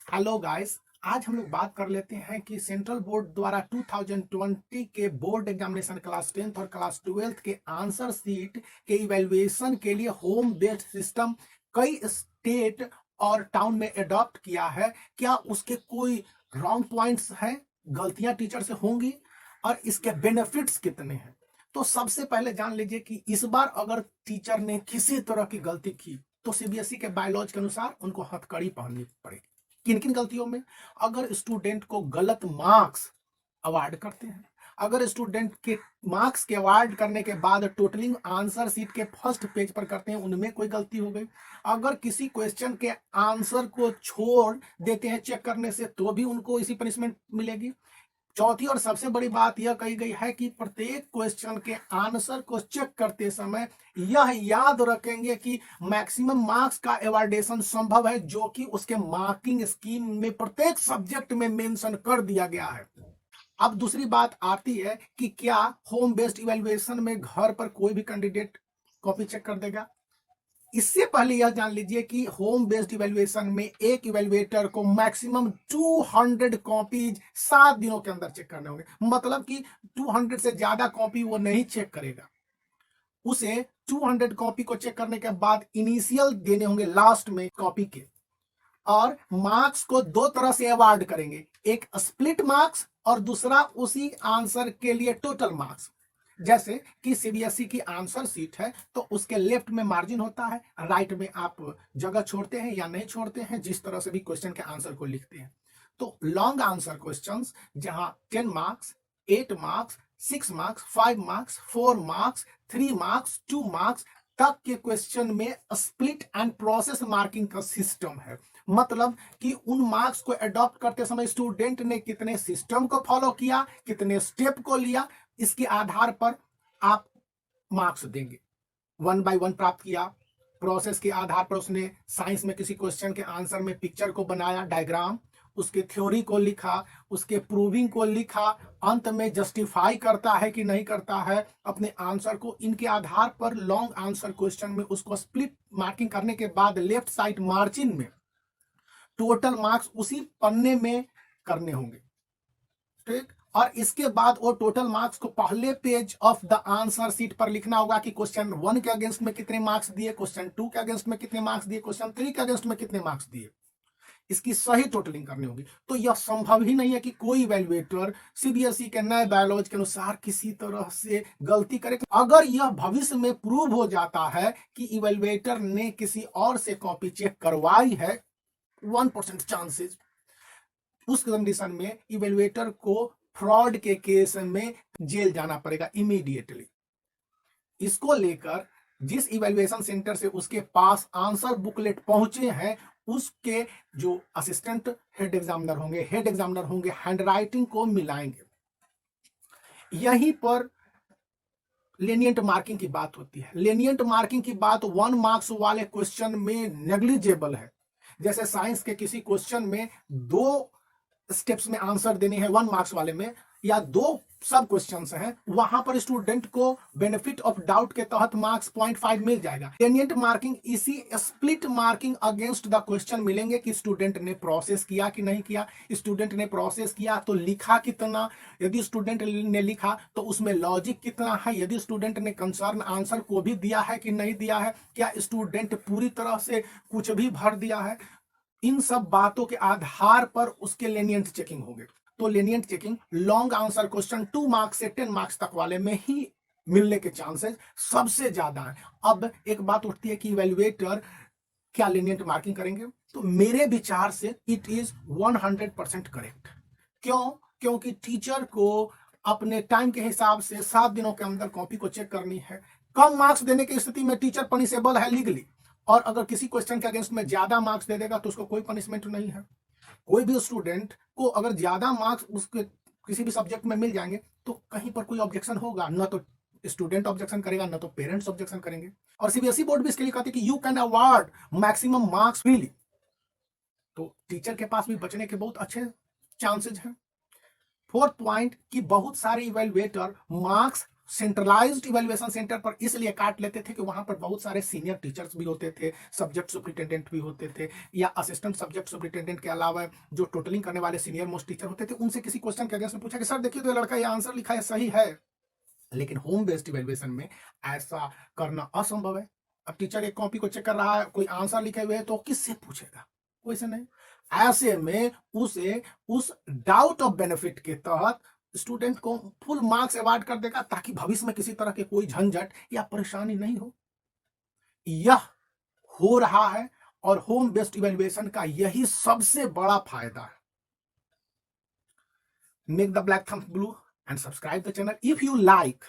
Hello guys. आज हम लोग बात कर लेते हैं कि सेंट्रल बोर्ड द्वारा 2020 के बोर्ड एग्जामिनेशन क्लास 10th और क्लास 12th के आंसर शीट के इवैल्यूएशन के लिए होम बेस्ड सिस्टम कई स्टेट और टाउन में अडॉप्ट किया है। क्या उसके कोई रॉन्ग पॉइंट्स हैं, गलतियां टीचर से होंगी और इसके बेनिफिट्स कितने हैं? तो सबसे पहले जान लीजिए कि इस बार अगर टीचर ने किसी तरह की गलती की तो सीबीएसई के बायलॉज के अनुसार उनको हथकड़ी पहननी पड़ेगी। किन किन गलतियों में? अगर स्टूडेंट को गलत मार्क्स अवार्ड करते हैं, अगर स्टूडेंट के मार्क्स के अवार्ड करने के बाद टोटलिंग आंसर सीट के फर्स्ट पेज पर करते हैं, उनमें कोई गलती हो गई, अगर किसी क्वेश्चन के आंसर को छोड़ देते हैं चेक करने से तो भी उनको इसी पनिशमेंट मिलेगी। चौथी और सबसे बड़ी बात यह कही गई है कि प्रत्येक क्वेश्चन के आंसर को चेक करते समय यह याद रखेंगे कि मैक्सिमम मार्क्स का एवार्डेशन संभव है, जो कि उसके मार्किंग स्कीम में प्रत्येक सब्जेक्ट में मेंशन कर दिया गया है। अब दूसरी बात आती है कि क्या होम बेस्ड इवैल्यूएशन में घर पर कोई भी कैंडिडेट कॉपी चेक कर देगा? इससे पहले यह जान लीजिए कि होम बेस्ड इवैल्यूएशन में एक इवैल्यूएटर को मैक्सिमम 200 कॉपीज 7 दिनों के अंदर चेक करने होंगे। मतलब कि 200 से ज्यादा कॉपी वो नहीं चेक करेगा। उसे 200 कॉपी को चेक करने के बाद इनिशियल देने होंगे लास्ट में कॉपी के, और मार्क्स को दो तरह से अवार्ड करेंगे, एक स्प्लिट मार्क्स और दूसरा उसी आंसर के लिए टोटल मार्क्स। जैसे कि सीबीएसई की आंसर सीट है तो उसके लेफ्ट में मार्जिन होता है, राइट में आप जगह छोड़ते हैं या नहीं छोड़ते हैं, जिस तरह से भी क्वेश्चन के आंसर को लिखते हैं। तो लॉन्ग आंसर क्वेश्चंस जहां 10 marks, 8 marks, 6 marks, 5 marks, 4 marks, 3 marks, 2 marks तक के क्वेश्चन में स्प्लिट एंड प्रोसेस मार्किंग का सिस्टम है। मतलब कि उन मार्क्स को अडॉप्ट करते समय स्टूडेंट ने कितने सिस्टम को फॉलो किया, कितने स्टेप को लिया, इसके आधार पर आप मार्क्स देंगे। 1 बाय 1 प्राप्त किया, प्रोसेस के आधार पर उसने साइंस में किसी क्वेश्चन के आंसर में पिक्चर को बनाया, डायग्राम, उसके थ्योरी को लिखा, उसके प्रूविंग को लिखा, अंत में जस्टिफाई करता है कि नहीं करता है अपने आंसर को। इनके आधार पर लॉन्ग आंसर क्वेश्चन में उसको स्प्लिट मार्किंग करने के बाद लेफ्ट साइड मार्जिन में टोटल मार्क्स उसी पन्ने में करने होंगे। ठीक। और इसके बाद वो टोटल मार्क्स को पहले page of the answer sheet पर लिखना होगा कि क्वेश्चन 1 के अगेंस्ट में कितने मार्क्स दिए, क्वेश्चन 2 के अगेंस्ट में कितने मार्क्स दिए, क्वेश्चन 3 के अगेंस्ट में कितने मार्क्स दिए। इसकी सही टोटलिंग करनी होगी। तो यह संभव ही नहीं है कि कोई इवैल्यूएटर सीबीएसई के नए बायोलॉजी के अनुसार किसी तरह से गलती करे। अगर यह भविष्य में प्रूव हो जाता है कि इवैल्यूएटर ने किसी और से कॉपी चेक करवाई है, 1% चांसेस, उस कंडीशन में इवैल्यूएटर को फ्रॉड के केस में जेल जाना पड़ेगा इमीडिएटली। इसको लेकर जिस इवैल्यूएशन सेंटर से उसके पास आंसर बुकलेट पहुंचे हैं, उसके जो असिस्टेंट हेड एग्जामिनर होंगे हैंडराइटिंग को मिलाएंगे। यहीं पर लेनियंट मार्किंग की बात होती है। लेनियंट मार्किंग की बात 1 मार्क्स वाले क्वेश्चन में नेग्लिजिबल है। जैसे साइंस के किसी क्वेश्चन में 2 स्टेप्स में आंसर देने हैं 1 मार्क्स वाले में, या 2 सब क्वेश्चंस हैं, वहां पर स्टूडेंट को बेनिफिट ऑफ डाउट के तहत मार्क्स 0.5 मिल जाएगा। लेनियंट मार्किंग इसी split marking against the question मिलेंगे कि स्टूडेंट ने प्रोसेस किया कि नहीं किया। स्टूडेंट ने प्रोसेस किया तो लिखा कितना, यदि स्टूडेंट ने लिखा तो उसमें लॉजिक कितना है, यदि स्टूडेंट ने कंसर्न आंसर को भी दिया है कि नहीं दिया है, क्या स्टूडेंट पूरी तरह से कुछ भी भर दिया है। इन सब बातों के आधार पर उसके लेनियंट चेकिंग होंगे। तो lenient checking long answer question 2 marks से 10 मार्क्स तक वाले में ही मिलने के चांसेस सबसे ज्यादा है। अब एक बात उठती है कि इवैल्यूएटर क्या लेनियंट मार्किंग करेंगे? तो मेरे विचार से इट इज 100% करेक्ट। क्यों? क्योंकि टीचर को अपने टाइम के हिसाब से 7 दिनों के अंदर कॉपी को चेक करनी है। कम मार्क्स देने की स्थिति में टीचर पनिशेबल है लीगली, और अगर किसी क्वेश्चन के अगेंस्ट में ज्यादा मार्क्स दे देगा तो उसको कोई पनिशमेंट नहीं है। कोई भी स्टूडेंट को अगर ज्यादा मार्क्स उसके किसी भी सब्जेक्ट में मिल जाएंगे तो कहीं पर कोई ऑब्जेक्शन होगा, ना तो स्टूडेंट ऑब्जेक्शन करेगा ना तो पेरेंट्स ऑब्जेक्शन करेंगे। और सीबीएसई बोर्ड भी इसके लिए कहती है कि you can award maximum marks freely. तो टीचर के पास भी बचने के बहुत अच्छे चांसेस हैं। फोर्थ पॉइंट कि बहुत सारे evaluator marks centralised evaluation centre पर इसलिए काट लेते थे कि वहां पर बहुत सारे सीनियर टीचर्स भी होते थे, सब्जेक्ट सुपरिटेंडेंट भी होते थे, या असिस्टेंट सब्जेक्ट सुपरिटेंडेंट के अलावा जो टोटलिंग करने वाले सीनियर मोस्ट टीचर होते थे, उनसे किसी क्वेश्चन के अगेंस्ट में पूछा कि सर देखिए तो ये लड़का ये आंसर लिखा है सही है। लेकिन होम बेस्ड इवैल्यूएशन में ऐसा करना असंभव है। अब टीचर एक कॉपी को चेक कर रहा है, कोई आंसर लिखे हुए है तो किससे पूछेगा, कोई से नहीं। ऐसे में उसे उस डाउट ऑफ बेनिफिट के तहत स्टूडेंट को फुल मार्क्स अवार्ड कर देगा, ताकि भविष्य में किसी तरह के कोई झंझट या परेशानी नहीं हो। यह हो रहा है और होम बेस्ड इवैल्यूएशन का यही सबसे बड़ा फायदा है। Make the black thumb blue and subscribe the channel if you like